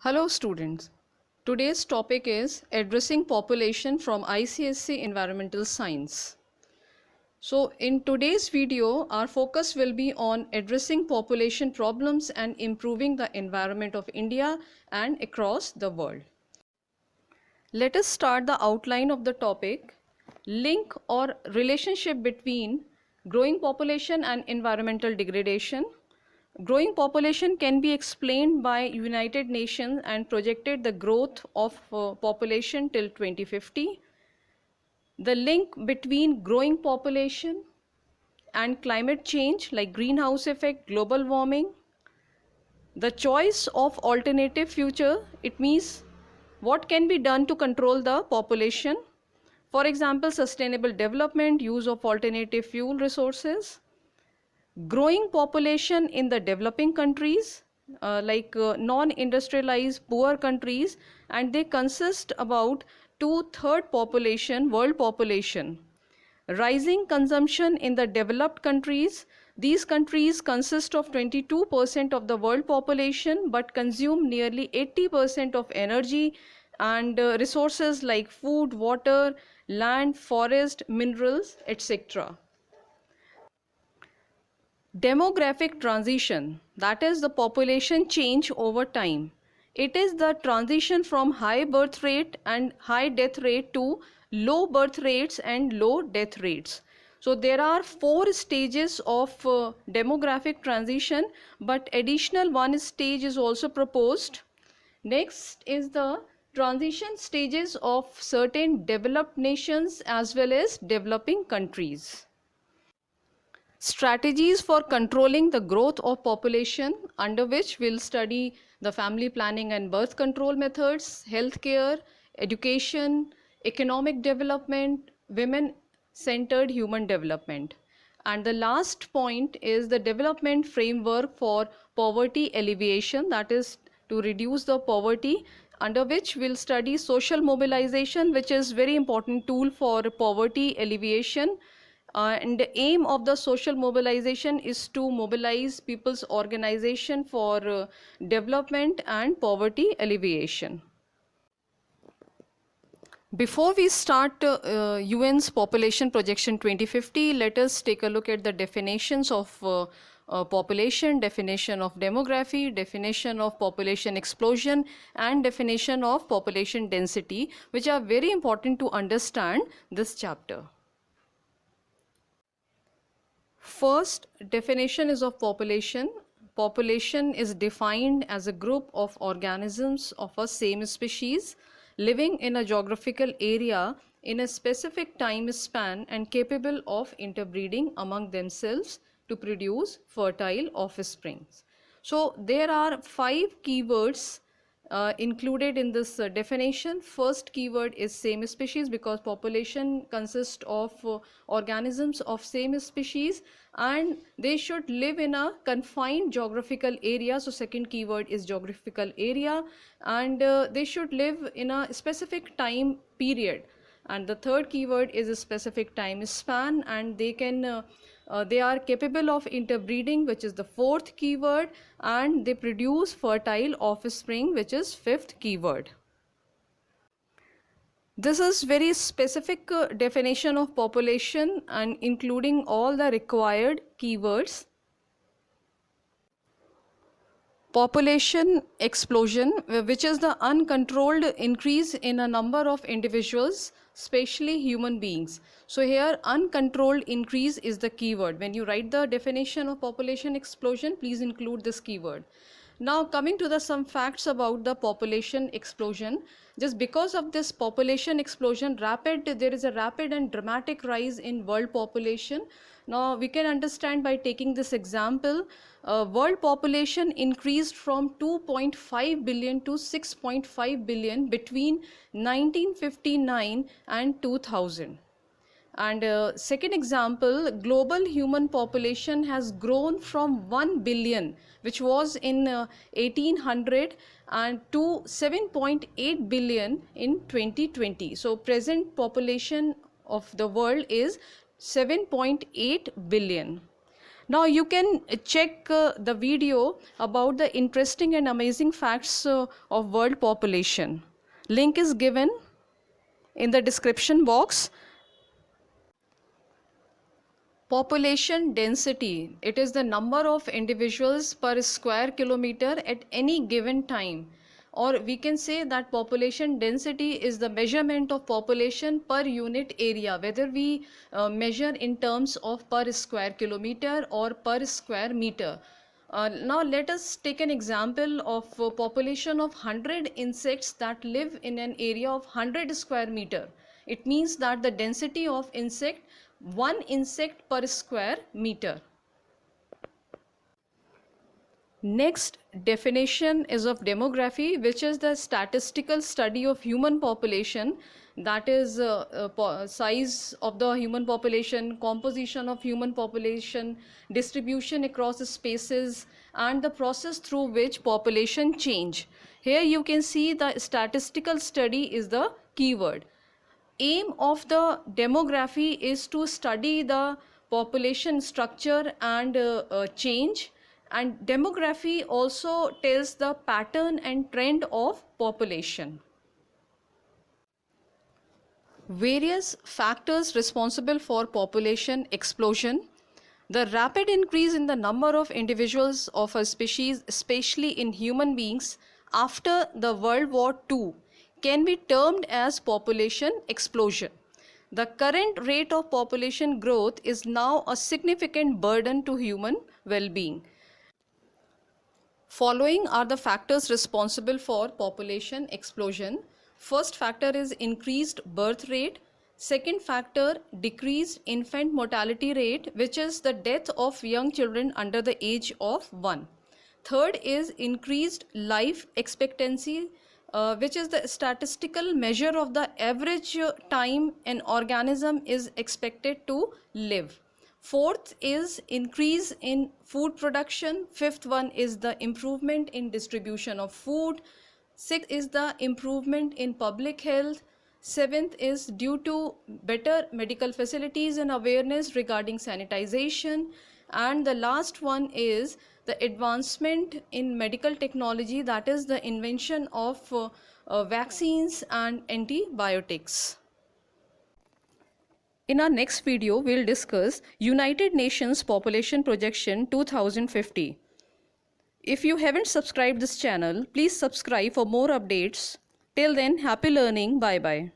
Hello students. Today's topic is addressing population from ICSE Environmental Science. So in today's video, our focus will be on addressing population problems and improving the environment of India and across the world. Let us start the outline of the topic, link or relationship between growing population and environmental degradation. Growing population can be explained by United Nations and projected the growth of population till 2050. The link between growing population and climate change like greenhouse effect, global warming. The choice of alternative future, it means what can be done to control the population. For example, sustainable development, use of alternative fuel resources. Growing population in the developing countries non-industrialized poor countries, and they consist about 2/3 population, world population. Rising consumption in the developed countries. These countries consist of 22% of the world population but consume nearly 80% of energy and resources like food, water, land, forest, minerals, etc. Demographic transition, that is the population change over time. It is the transition from high birth rate and high death rate to low birth rates and low death rates. So there are 4 stages of demographic transition, but additional one stage is also proposed. Next is the transition stages of certain developed nations as well as developing countries. Strategies for controlling the growth of population, under which we'll study the family planning and birth control methods, healthcare, education, economic development, women-centered human development. And the last point is the development framework for poverty alleviation, that is to reduce the poverty, under which we'll study social mobilization, which is very important tool for poverty alleviation. And the aim of the social mobilization is to mobilize people's organization for development and poverty alleviation. Before we start UN's population projection 2050, let us take a look at the definitions of population, definition of demography, definition of population explosion, and definition of population density, which are very important to understand this chapter. First definition is of population. Population is defined as a group of organisms of a same species living in a geographical area in a specific time span and capable of interbreeding among themselves to produce fertile offspring. So there are 5 keywords included in this definition. First keyword is same species, because population consists of organisms of same species and they should live in a confined geographical area. So second keyword is geographical area, and they should live in a specific time period. And the third keyword is a specific time span, and they are capable of interbreeding, which is the fourth keyword, and they produce fertile offspring, which is fifth keyword. This is very specific definition of population and including all the required keywords. Population explosion, which is the uncontrolled increase in a number of individuals, especially human beings. So here uncontrolled increase is the keyword. When you write the definition of population explosion, please include this keyword. Now coming to some facts about the population explosion. Just because of this population explosion, there is a rapid and dramatic rise in world population. Now we can understand by taking this example. World population increased from 2.5 billion to 6.5 billion between 1959 and 2000. And second example, global human population has grown from 1 billion, which was in 1800, and to 7.8 billion in 2020. So present population of the world is 7.8 billion. Now you can check the video about the interesting and amazing facts of world population. Link is given in the description box. Population density, it is the number of individuals per square kilometer at any given time, or we can say that population density is the measurement of population per unit area, whether we measure in terms of per square kilometer or per square meter. Now let us take an example of a population of 100 insects that live in an area of 100 square meter. It means that the density of one insect per square meter. Next definition is of demography, which is the statistical study of human population, that is size of the human population, composition of human population, distribution across the spaces, and the process through which population change. Here you can see the statistical study is the keyword. Aim of the demography is to study the population structure and change, and demography also tells the pattern and trend of population. Various factors responsible for population explosion. The rapid increase in the number of individuals of a species, especially in human beings, after the World War II can be termed as population explosion. The current rate of population growth is now a significant burden to human well-being. Following are the factors responsible for population explosion. First factor is increased birth rate. Second factor, decreased infant mortality rate, which is the death of young children under the age of 1. Third is increased life expectancy, which is the statistical measure of the average time an organism is expected to live. Fourth is increase in food production. Fifth one is the improvement in distribution of food. Sixth is the improvement in public health. Seventh is due to better medical facilities and awareness regarding sanitization. And the last one is the advancement in medical technology, that is the invention of vaccines and antibiotics. In our next video, we'll discuss United Nations Population Projection 2050. If you haven't subscribed this channel, please subscribe for more updates. Till then, happy learning. Bye bye.